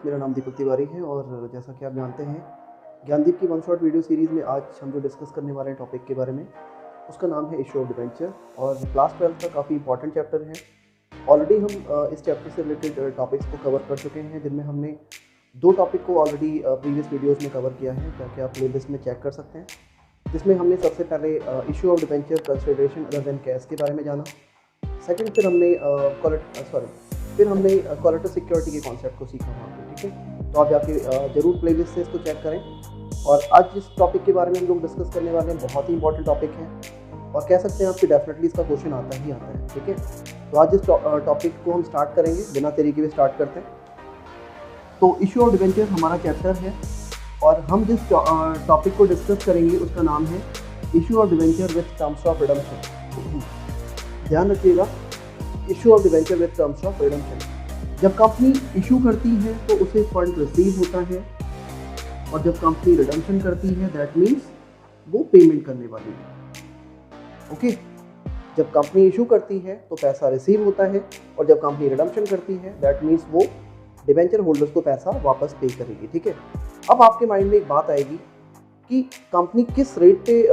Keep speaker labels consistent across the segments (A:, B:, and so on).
A: मेरा नाम दीपक तिवारी है और जैसा कि आप जानते हैं ज्ञानदीप की वन शॉट वीडियो सीरीज़ में आज हम जो डिस्कस करने वाले हैं टॉपिक के बारे में उसका नाम है इशू ऑफ डिबेंचर और क्लास 12 का काफ़ी इंपॉर्टेंट चैप्टर है। ऑलरेडी हम इस चैप्टर से रिलेटेड टॉपिक्स को कवर कर चुके हैं, जिनमें हमने 2 टॉपिक को ऑलरेडी प्रीवियस वीडियोज़ में कवर किया है, ताकि आप प्ले लिस्ट में चेक कर सकते हैं। जिसमें हमने सबसे पहले issue of debenture consideration other than cash के बारे में जाना। सेकंड फिर हमने कोलेटरल सिक्योरिटी के कॉन्सेप्ट को सीखा वहाँ पे, ठीक है। तो आप जाके ज़रूर प्लेलिस्ट से इसको चेक करें। और आज जिस टॉपिक के बारे में हम लोग डिस्कस करने वाले हैं बहुत ही इंपॉर्टेंट टॉपिक है और कह सकते हैं आपसे डेफिनेटली इसका क्वेश्चन आता ही आता है, ठीक है। तो आज इस टॉपिक को हम स्टार्ट करेंगे, बिना देरी के स्टार्ट करते हैं। तो इशू ऑफ डिबेंचर हमारा चैप्टर है और हम जिस टॉपिक को डिस्कस करेंगे उसका नाम है issue of debenture with terms of redemption. ध्यान रखिएगा, issue of debenture with terms of redemption. जब कंपनी इशू करती है तो उसे फंड रिसीव होता है और जब कंपनी रिडम्पशन करती है दैट मीन्स वो पेमेंट करने वाली है। ओके, जब कंपनी इशू करती है तो पैसा रिसीव होता है और जब कंपनी रिडम्पशन करती है दैट मीन्स वो डिबेंचर होल्डर्स को पैसा वापस पे करेगी, ठीक है। अब आपके माइंड में एक बात आएगी कि कंपनी किस रेट पे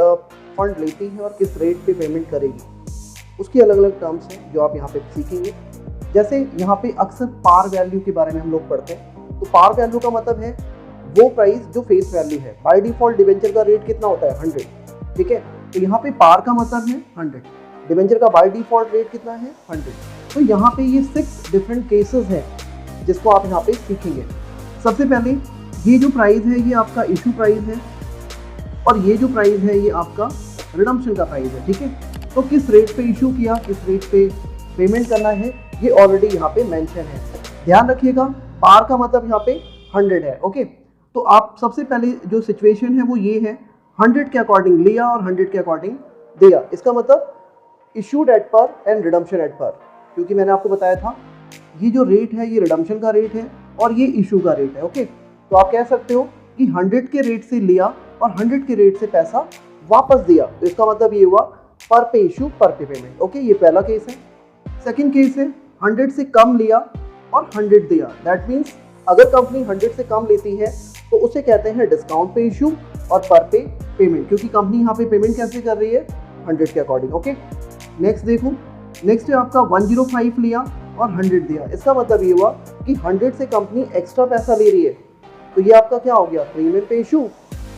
A: फंड लेती है और किस रेट पे पेमेंट करेगी, उसकी अलग अलग टर्म्स हैं जो आप यहाँ पे सीखेंगे। जैसे यहाँ पे अक्सर पार वैल्यू के बारे में हम लोग पढ़ते हैं, तो पार वैल्यू का मतलब है वो प्राइस जो फेस वैल्यू है। बाय डिफॉल्ट डिबेंचर का रेट कितना होता है 100, ठीक है। तो यहाँ पे पार का मतलब है 100, डिबेंचर का बाय डिफॉल्ट रेट कितना है 100। तो यहाँ पे ये 6 डिफरेंट केसेस हैं जिसको आप यहाँ पे सीखेंगे। सबसे पहले ये जो प्राइस है ये आपका इशू प्राइस है और ये जो प्राइस है ये आपका रिडम्पशन का प्राइस है, ठीक है। तो किस रेट पे इशू किया, किस रेट पे पेमेंट करना है, ये ऑलरेडी यहाँ पे मेंशन है। ध्यान रखिएगा, पार का मतलब यहाँ पे 100 है, ओके। तो आप सबसे पहले जो सिचुएशन है वो ये है 100 के अकॉर्डिंग लिया और 100 के अकॉर्डिंग दिया। इसका मतलब इशूड एट पर एंड रिडम्पशन एट पर, क्योंकि मैंने आपको बताया था ये जो रेट है ये रिडम्पशन का रेट है और ये इशू का रेट है, ओके। तो आप कह सकते हो कि 100 के रेट से लिया और 100 के रेट से पैसा वापस दिया। तो इसका मतलब ये हुआ पर पे इशू पर पे पेमेंट, ओके। ये पहला केस है। सेकंड केस है 100 से कम लिया और 100 दिया। दैट मीन्स अगर कंपनी 100 से कम लेती है तो उसे कहते हैं डिस्काउंट पे इशू और पर पे पेमेंट, क्योंकि कंपनी यहाँ पे पेमेंट कैसे कर रही है 100 के अकॉर्डिंग, ओके। नेक्स्ट देखो, नेक्स्ट है आपका 105 लिया और 100 दिया। इसका मतलब ये हुआ कि 100 से कंपनी एक्स्ट्रा पैसा ले रही है, तो ये आपका क्या हो गया प्रीमियम पे इशू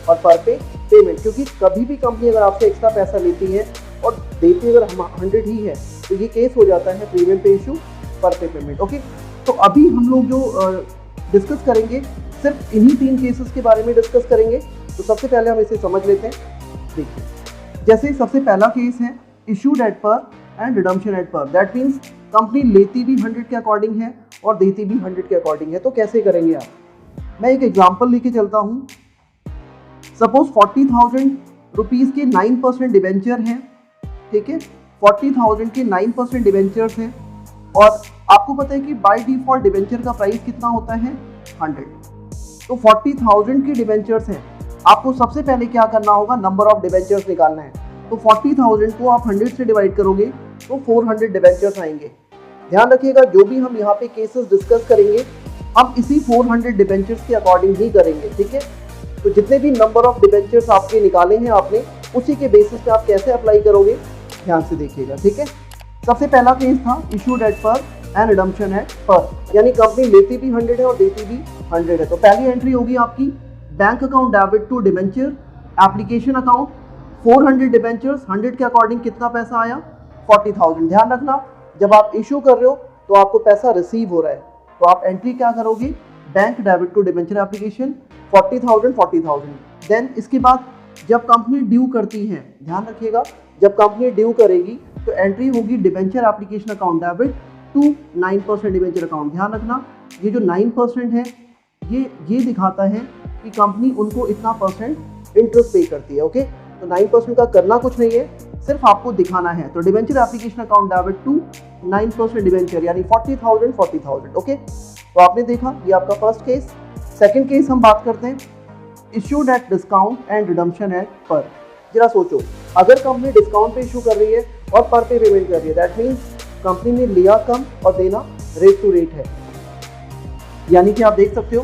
A: और पर पे पेमेंट। क्योंकि कभी भी कंपनी अगर आपसे एक्स्ट्रा पैसा लेती है और देती अगर 100 ही है तो ये केस हो जाता है प्रीमियम पे इशू पर पे पेमेंट, ओके। तो अभी हम लोग जो डिस्कस करेंगे सिर्फ इन्हीं 3 केसेस के बारे में डिस्कस करेंगे। तो सबसे पहले हम इसे समझ लेते हैं। देखिए, जैसे सबसे पहला केस है इशूड एट पर एंड रिडम्पशन एट पर। दैट मीन्स कंपनी लेती भी 100 के अकॉर्डिंग है और देती भी 100 के अकॉर्डिंग है। तो कैसे करेंगे आप, मैं एक एग्जाम्पल लेके चलता हूँ। सपोज 40,000 रुपीज़ के 9% डिबेंचर हैं, ठीक है। 40,000 के 9% डिबेंचर्स हैं और आपको पता है कि बाय डिफॉल्ट डिबेंचर का प्राइस कितना होता है 100। तो 40,000 के डिबेंचर्स हैं, आपको सबसे पहले क्या करना होगा, नंबर ऑफ डिबेंचर्स निकालना है। तो 40,000 को आप 100 से डिवाइड करोगे तो 400 डिबेंचर्स आएंगे। ध्यान रखिएगा, जो भी हम यहाँ पे केसेस डिस्कस करेंगे हम इसी 400 डिबेंचर्स के अकॉर्डिंग ही करेंगे, ठीक है। तो जितने भी नंबर ऑफ डिबेंचर्स आपके निकाले हैं आपने, उसी के बेसिस पे आप कैसे अप्लाई करोगे ध्यान से देखिएगा, ठीक है। सबसे पहला केस था इशूड एट पर एंड रिडम्पशन एट पर, यानी कंपनी लेती भी 100 है और देती भी 100 है। तो पहली एंट्री होगी आपकी bank account debit to debenture application account 400 debentures, 100 के अकॉर्डिंग कितना पैसा आया 40,000। ध्यान रखना, जब आप इशू कर रहे हो तो आपको पैसा रिसीव हो रहा है, तो आप एंट्री क्या करोगे, bank debit to debenture application 40,000। Then इसके बाद जब कंपनी ड्यू करती है, ध्यान रखिएगा, जब कंपनी ड्यू करेगी तो एंट्री होगी debenture application account debit to 9% debenture account. ध्यान रखना, ये जो 9% है ये दिखाता है कि कंपनी उनको इतना परसेंट इंटरेस्ट पे करती है, ओके। तो 9% का करना कुछ नहीं है, सिर्फ आपको दिखाना है। तो debenture application account debit to 9% debenture यानी 40,000, ओके। तो आपने देखा ये आपका फर्स्ट केस। सेकंड केस हम बात करते हैं issued at discount and redemption at par. जरा सोचो, अगर कंपनी डिस्काउंट पे इशू कर रही है और पर पे पेमेंट कर रही है, दैट मीन्स कंपनी ने लिया कम और देना रेट टू रेट है। यानी कि आप देख सकते हो,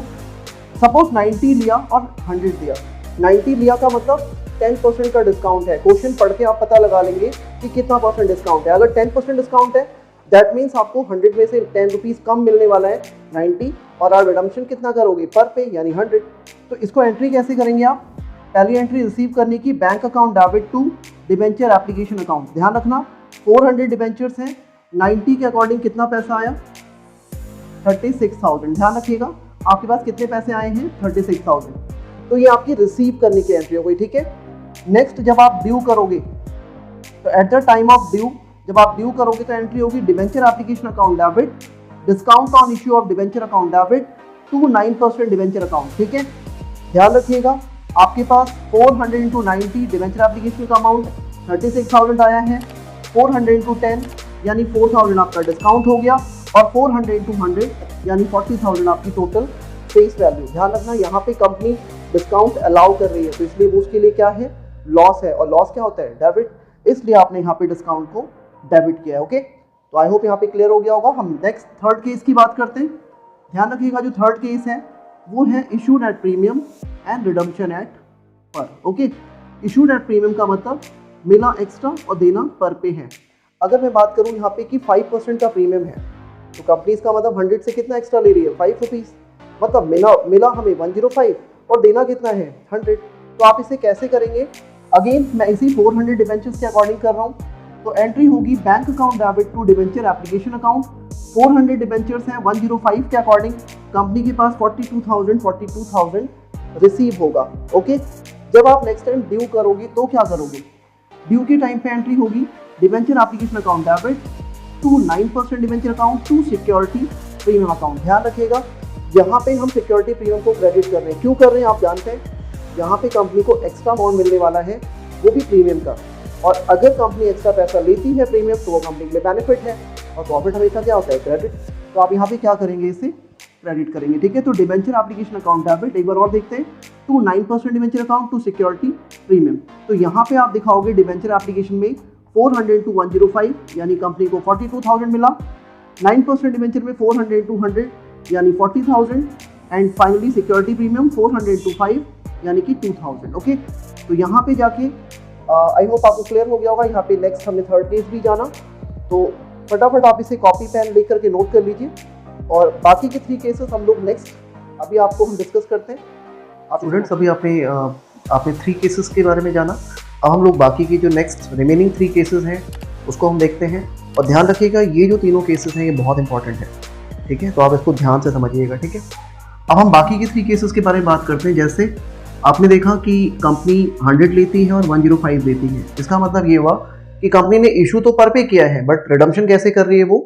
A: सपोज 90 लिया और 100 दिया। 90 लिया का मतलब 10% का डिस्काउंट है। क्वेश्चन पढ़ के आप पता लगा लेंगे कि कितना परसेंट डिस्काउंट है। अगर 10% डिस्काउंट है दैट मीन्स आपको 100 में से 10 रुपीज़ कम मिलने वाला है 90, और आप रिडम्पशन कितना करोगे पर पे यानी 100। तो इसको एंट्री कैसे करेंगे आप? पहली एंट्री रिसीव करने की, bank account debit to debenture application account. ध्यान रखना 400 डिबेंचर्स हैं, 90 के अकॉर्डिंग कितना पैसा आया? 36,000। ध्यान रखिएगा आपके पास कितने पैसे आए हैं? 36,000। तो ये आपकी रिसीव करने की एंट्री हो गई, ठीक है। नेक्स्ट जब आप ड्यू करोगे तो at the time of due, जब आप ड्यू करोगे तो एंट्री होगी debenture application account debit, discount on issue of debenture account debit to 9% debenture account, ठीक है। ध्यान रखिएगा आपके पास 400 इंटू 90 डिबेंचर एप्लीकेशन का अमाउंट 36,000 आया है, 400 इंटू 10 यानी 4,000 आपका डिस्काउंट हो गया, और 400 इंटू 100 यानी 40,000 आपकी टोटल फेस वैल्यू। ध्यान रखना यहाँ पे कंपनी डिस्काउंट अलाउ कर रही है, तो इसलिए वो उसके लिए क्या है? लॉस है। और लॉस क्या होता है? डेबिट। इसलिए आपने यहाँ पे डिस्काउंट को डेबिट किया है। ओके, तो आई होप यहाँ पे क्लियर हो गया होगा। हम नेक्स्ट थर्ड केस की बात करते हैं। ध्यान रखिएगा जो थर्ड केस है वो है issued at premium and redemption at par. Okay, issued at premium का मतलब मिला एक्स्ट्रा और देना पर पे है। अगर मैं बात करूँ यहाँ पे कि 5% का प्रीमियम है तो कंपनी इसका मतलब 100 से कितना एक्स्ट्रा ले रही है? 5 रुपीज़। मतलब मिला हमें 105 और देना कितना है? 100। तो आप इसे कैसे करेंगे? अगेन मैं इसी 400 डिबेंचर्स के अकॉर्डिंग कर रहा हूँ, तो एंट्री होगी bank account debit to debenture application account. 400 debentures हैं, 105 के अकॉर्डिंग कंपनी के पास 42,000 रिसीव होगा। ओके, जब आप नेक्स्ट टाइम ड्यू करोगे तो क्या करोगे? ड्यू के टाइम पे एंट्री होगी debenture application account debit to 9% debenture account to security premium account. ध्यान रखिएगा यहाँ पे हम सिक्योरिटी प्रीमियम को क्रेडिट कर रहे हैं। क्यों कर रहे हैं आप जानते हैं? यहाँ पे कंपनी को एक्स्ट्रा अमाउंट मिलने वाला है, वो भी प्रीमियम का, और अगर कंपनी एक्स्ट्रा पैसा लेती है प्रीमियम तो वो कंपनी के लिए बेनिफिट है, और प्रॉफिट हमेशा क्या होता है? क्रेडिट। तो आप यहाँ पे क्या करेंगे? इसे क्रेडिट करेंगे, ठीक है। तो डिबेंचर एप्लीकेशन अकाउंट डेबिट, एक बार और देखते हैं, to 9% debenture account to security premium. तो यहाँ पे आप दिखाओगे डिबेंचर एप्लीकेशन में 400 टू 105 यानी कंपनी को 42,000 मिला, 9% डिबेंचर में 400 टू 100 यानी 40,000, and finally security premium 400 to 5 यानी कि 2,000। ओके, तो यहाँ पे जाके आई होप आपको क्लियर हो गया होगा। यहाँ पे नेक्स्ट हमने थर्ड केस भी जाना, तो फटाफट आप इसे कॉपी पेन लेकर के नोट कर लीजिए, और बाकी के 3 केसेस हम लोग नेक्स्ट अभी आपको हम डिस्कस करते हैं। आप
B: स्टूडेंट्स अभी आपने 3 केसेस के बारे में जाना। अब हम लोग बाकी की जो नेक्स्ट रिमेनिंग 3 केसेस हैं उसको हम देखते हैं, और ध्यान रखिएगा ये जो तीनों केसेस हैं ये बहुत इंपॉर्टेंट है, ठीक है। तो आप इसको ध्यान से समझिएगा, ठीक है। अब हम बाकी के 3 केसेस के बारे में बात करते हैं। जैसे आपने देखा कि कंपनी 100 लेती है और 105 देती है। इसका मतलब ये हुआ कि कंपनी ने इशू तो पर पे किया है बट रिडम्पशन कैसे कर रही है? वो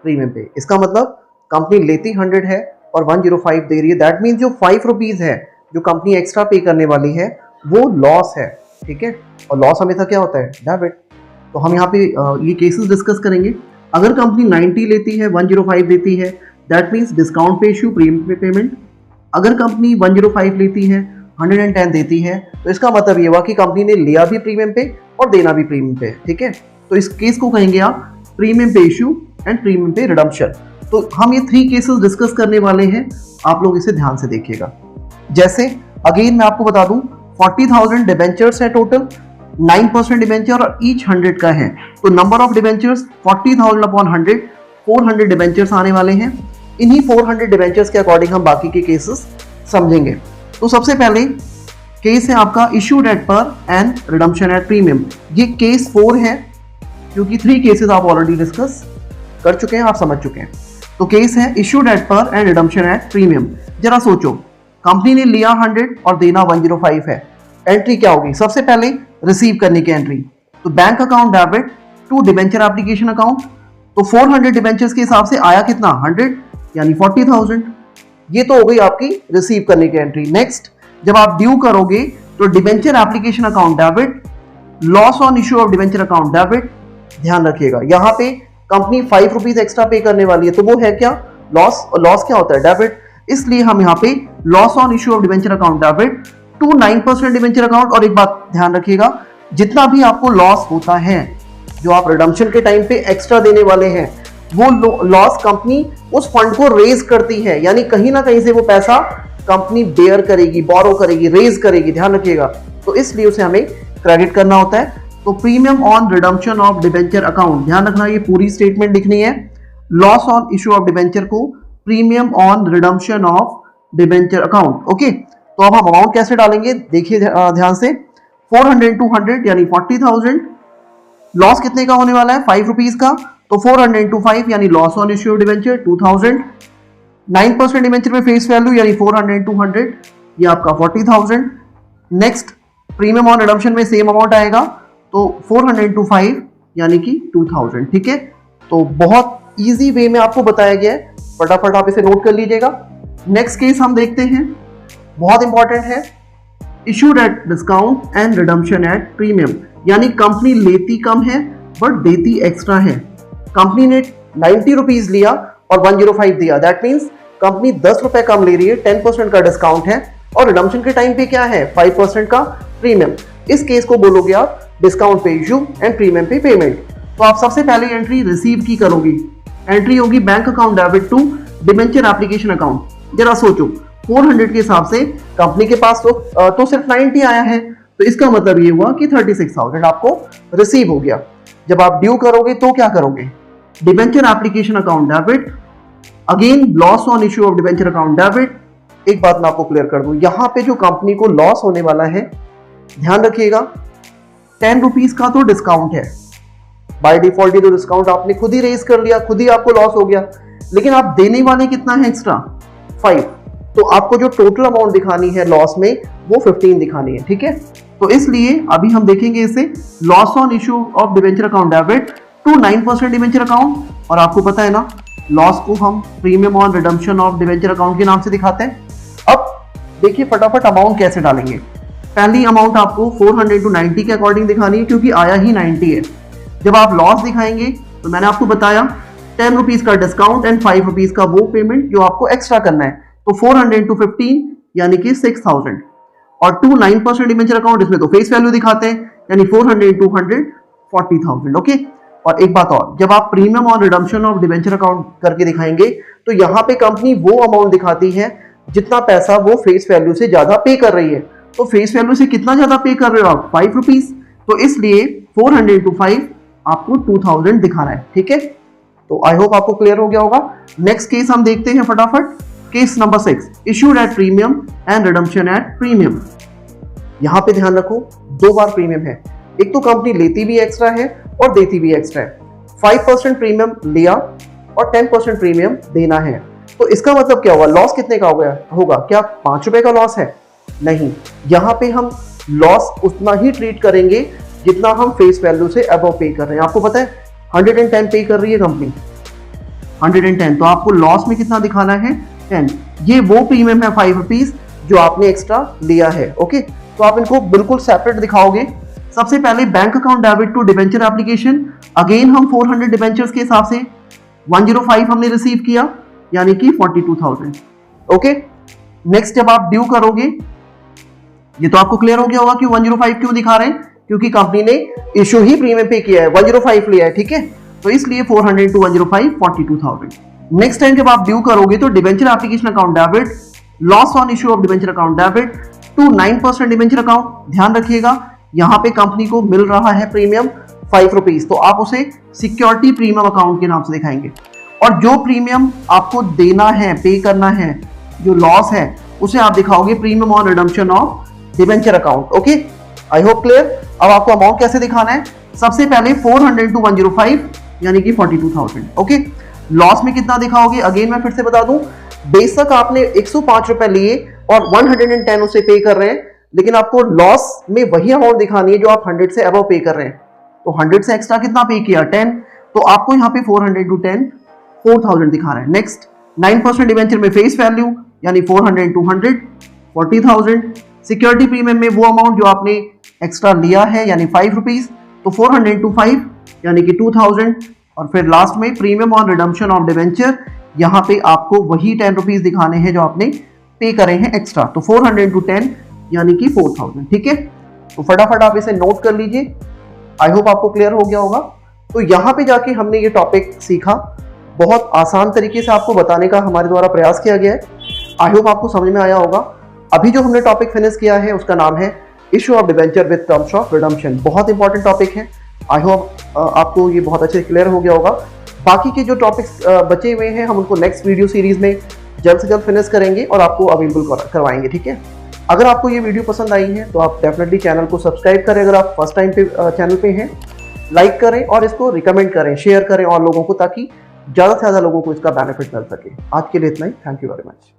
B: प्रीमियम पे। इसका मतलब कंपनी लेती 100 है और 105 दे रही है। दैट मीन्स जो 5 रुपीज़ है जो कंपनी एक्स्ट्रा पे करने वाली है वो लॉस है, ठीक है। और लॉस हमेशा क्या होता है? डेबिट। तो हम यहाँ पे ये केसेस डिस्कस करेंगे। अगर कंपनी 90 लेती है 105 देती है दैट मीन्स डिस्काउंट पे इशू, प्रीमियम पे पेमेंट। अगर कंपनी 105 लेती है 110 देती है तो इसका मतलब ये हुआ कि कंपनी ने लिया भी प्रीमियम पे और देना भी प्रीमियम पे, ठीक है। तो इस केस को कहेंगे आप प्रीमियम पे इशू एंड प्रीमियम पे रिडम्पशन। तो हम ये 3 केसेस डिस्कस करने वाले हैं, आप लोग इसे ध्यान से देखिएगा। जैसे अगेन मैं आपको बता दूं 40,000 डिबेंचर्स है टोटल, 9% डिबेंचर और ईच 100 का है। तो number of debentures 40,000 upon 100, 400 debentures आने वाले हैं। इन्हीं 400 डिबेंचर्स के अकॉर्डिंग हम बाकी के केसेस समझेंगे। तो सबसे पहले केस है आपका इशूड एट पर एंड रिडम्पशन एट प्रीमियम। ये केस 4 है क्योंकि 3 केसेस आप ऑलरेडी डिस्कस कर चुके हैं, आप समझ चुके हैं। तो केस है इशूड एट पर एंड रिडम्पशन एट प्रीमियम। जरा सोचो, कंपनी ने लिया 100 और देना 105 है। एंट्री क्या होगी? सबसे पहले रिसीव करने की एंट्री, तो bank account debit to debenture application account. तो 400 डिबेंचर्स के हिसाब से आया कितना? 100 यानी 40,000। ये तो हो गई आपकी रिसीव करने की एंट्री। नेक्स्ट जब आप ड्यू करोगे तो debenture application account debit, loss on issue of debenture account debit. ध्यान रखिएगा यहाँ पे कंपनी 5 रुपीज एक्स्ट्रा पे करने वाली है, तो वो है क्या? लॉस। और लॉस क्या होता है? डेबिट। इसलिए हम यहाँ पे loss on issue of debenture account debit to 9% debenture account. और एक बात ध्यान रखिएगा, जितना भी आपको लॉस होता है जो आप रिडम्पशन के टाइम पे एक्स्ट्रा देने वाले हैं वो लॉस कंपनी उस फंड को रेज करती है, यानी कहीं ना कहीं से वो पैसा कंपनी बेयर करेगी, बोरो करेगी, रेज करेगी, ध्यान रखिएगा। तो इसलिए उसे हमें क्रेडिट करना होता है। तो premium on redemption of debenture account, ध्यान रखना ये पूरी स्टेटमेंट लिखनी है। Loss on issue of debenture को premium on redemption of debenture account. Okay, तो अब हम अमाउंट कैसे डालेंगे देखिए ध्यान से। 400 into 100 यानी 40,000। लॉस कितने का होने वाला है? 5 रुपीज का। तो 400 into 5 यानी loss on issue of debenture 2000। 9% debenture में फेस वैल्यू यानी 400 into 100 ये आपका 40,000। नेक्स्ट प्रीमियम ऑन रिडम्पशन में सेम अमाउंट आएगा, तो 400 into 5 यानी कि 2000। ठीक है, तो बहुत इजी वे में आपको बताया गया है, फटाफट आप इसे नोट कर लीजिएगा। नेक्स्ट केस हम देखते हैं, बहुत इंपॉर्टेंट है। Issued at discount and redemption at premium, यानी कंपनी लेती कम है बट देती एक्स्ट्रा है। कंपनी ने 90 रुपीज लिया और 105 दिया, दैट मीन्स कंपनी 10 रुपए कम ले रही है, 10% का डिस्काउंट है और रिडम्पशन के टाइम पे क्या है 5% का प्रीमियम। इस केस को बोलोगे आप डिस्काउंट पे इशू एंड प्रीमियम पे पेमेंट। तो आप सबसे पहले एंट्री रिसीव की करोगी, एंट्री होगी bank account debit to debenture application account. जरा सोचो 400 के हिसाब से कंपनी के पास तो सिर्फ 90 आया है, तो इसका मतलब ये हुआ कि 36,000 आपको रिसीव हो गया। जब आप ड्यू करोगे तो क्या करोगे? Debenture application account debit, again loss on issue of debenture account debit. एक बात मैं आपको क्लियर कर दूं, यहां पे जो कंपनी को लॉस होने वाला है, ध्यान रखिएगा 10 रुपीज का तो डिस्काउंट है। बाय डिफॉल्ट जो डिस्काउंट आपने खुद ही रेज कर लिया, खुद ही आपको लॉस हो गया, लेकिन आप देने वाले कितना है एक्स्ट्रा 5। तो आपको जो टोटल अमाउंट दिखानी है लॉस में वो 15 दिखानी है। ठीक है, तो इसलिए अभी हम देखेंगे इसे loss on issue of debenture account debit to 9% debenture account, और आपको पता है ना लॉस को हम premium on redemption of debenture account के नाम से दिखाते हैं। अब देखिए फटाफट अमाउंट कैसे डालेंगे। पहली अमाउंट आपको 400 into 90 के अकॉर्डिंग दिखानी है, क्योंकि आया ही 90 है। जब आप लॉस दिखाएंगे तो मैंने आपको बताया 10 रुपीज का डिस्काउंट एंड 5 रुपीज का वो पेमेंट जो आपको एक्स्ट्रा करना है। तो 400 into 15 यानी कि 6,000, और 9% डिबेंचर अकाउंट, इसमें तो फेस वैल्यू दिखाते हैं, यानी 400 into 100 40,000। ओके, और एक बात और, जब आप प्रीमियम और रिडम्पशन ऑफ डिबेंचर अकाउंट करके दिखाएंगे तो यहाँ पे कंपनी वो अमाउंट दिखाती है जितना पैसा वो फेस वैल्यू से ज्यादा पे कर रही है। तो फेस वैल्यू से कितना ज्यादा पे कर रहे हो आप? 5 रुपीज। तो इसलिए 400 into 5 आपको 2000 दिखाना है। ठीक है, तो आई होप आपको क्लियर हो गया होगा। नेक्स्ट केस हम देखते हैं फटाफट, case number 6, issued at premium and redemption at premium. यहां पे ध्यान रखो 2 बार प्रीमियम है, एक तो कंपनी लेती भी एक्स्ट्रा है और देती भी एक्स्ट्रा है। 5% प्रीमियम लिया और 10% प्रीमियम देना है, तो इसका मतलब क्या होगा? लॉस कितने का होगा? क्या 5 रुपए का लॉस है? नहीं, यहां पे हम लॉस उतना ही ट्रीट करेंगे जितना हम फेस वैल्यू से अबव पे कर रहे हैं। आपको पता है 110 पे कर रही है कंपनी, 110, तो आपको लॉस में कितना दिखाना है? 10। ये वो प्रीमियम है 5 रुपीज जो आपने एक्स्ट्रा लिया है। ओके, तो आप इनको बिल्कुल सेपरेट दिखाओगे। सबसे पहले bank account debit to debenture application, again हम 400 डिबेंचर्स के हिसाब से 105 हमने रिसीव किया, यानी कि 42,000। ओके, नेक्स्ट जब आप ड्यू करोगे, ये तो आपको क्लियर हो गया होगा कि 105 क्यों दिखा रहे हैं, क्योंकि कंपनी ने इशू ही प्रीमियम पे किया है, 105 लिया है। ठीक है, तो इसलिए 400 into 105 42,000। नेक्स्ट टाइम जब आप ड्यू करोगे तो debenture application account debit, loss on issue of debenture account debit to 9% debenture account. ध्यान रखिएगा यहां पे कंपनी को मिल रहा है प्रीमियम 5 रुपीज, तो आप उसे सिक्योरिटी प्रीमियम अकाउंट के नाम से दिखाएंगे, और जो प्रीमियम आपको देना है, पे करना है, जो लॉस है उसे आप दिखाओगे premium on redemption of debenture account. Okay, I hope clear. अब आपको अमाउंट कैसे दिखाना है? सबसे पहले 400 into 105 यानी कि 42,000। ओके, लॉस में कितना दिखाओगे? अगेन मैं फिर से बता दूं, बेशक आपने 105 रुपए लिए और 110 उसे पे कर रहे हैं, लेकिन आपको लॉस में वही अमाउंट दिखानी है जो आप 100 से अबव पे कर रहे हैं। तो 100 से एक्स्ट्रा कितना पे किया? 10, तो आपको यहाँ पे 400 into 10 4,000 दिखा रहा है। नेक्स्ट 9% डिबेंचर में फेस वैल्यू यानी 400 into 100 40,000। सिक्योरिटी प्रीमियम में वो अमाउंट जो आपने एक्स्ट्रा लिया है यानी 5 रुपीज, तो 400 into 5 यानी कि 2000। और फिर लास्ट में premium on redemption of debenture, यहाँ पे आपको वही 10 रुपीज दिखाने हैं जो आपने पे करे हैं एक्स्ट्रा, तो 400 into 10 यानी कि 4,000। ठीक है, तो फटाफट आप इसे नोट कर लीजिए। आई होप आपको क्लियर हो गया होगा। तो यहाँ पे जाके हमने ये टॉपिक सीखा बहुत आसान तरीके से आपको बताने का हमारे द्वारा प्रयास किया गया है। आई होप आपको समझ में आया होगा। अभी जो हमने टॉपिक फिनिश किया है उसका नाम है issue of debenture with terms of redemption. बहुत इंपॉर्टेंट टॉपिक है। आई होप आपको ये बहुत अच्छे से क्लियर हो गया होगा। बाकी के जो टॉपिक्स बचे हुए हैं हम उनको नेक्स्ट वीडियो सीरीज में जल्द से जल्द फिनिश करेंगे और आपको अवेलेबल करवाएंगे, ठीक है। अगर आपको ये वीडियो पसंद आई है तो आप डेफिनेटली चैनल को सब्सक्राइब करें अगर आप फर्स्ट टाइम पे चैनल पे हैं, लाइक करें और इसको रिकमेंड करें, शेयर करें और लोगों को, ताकि ज़्यादा से ज़्यादा लोगों को इसका बेनिफिट मिल सके। आज के लिए इतना ही। Thank you very much.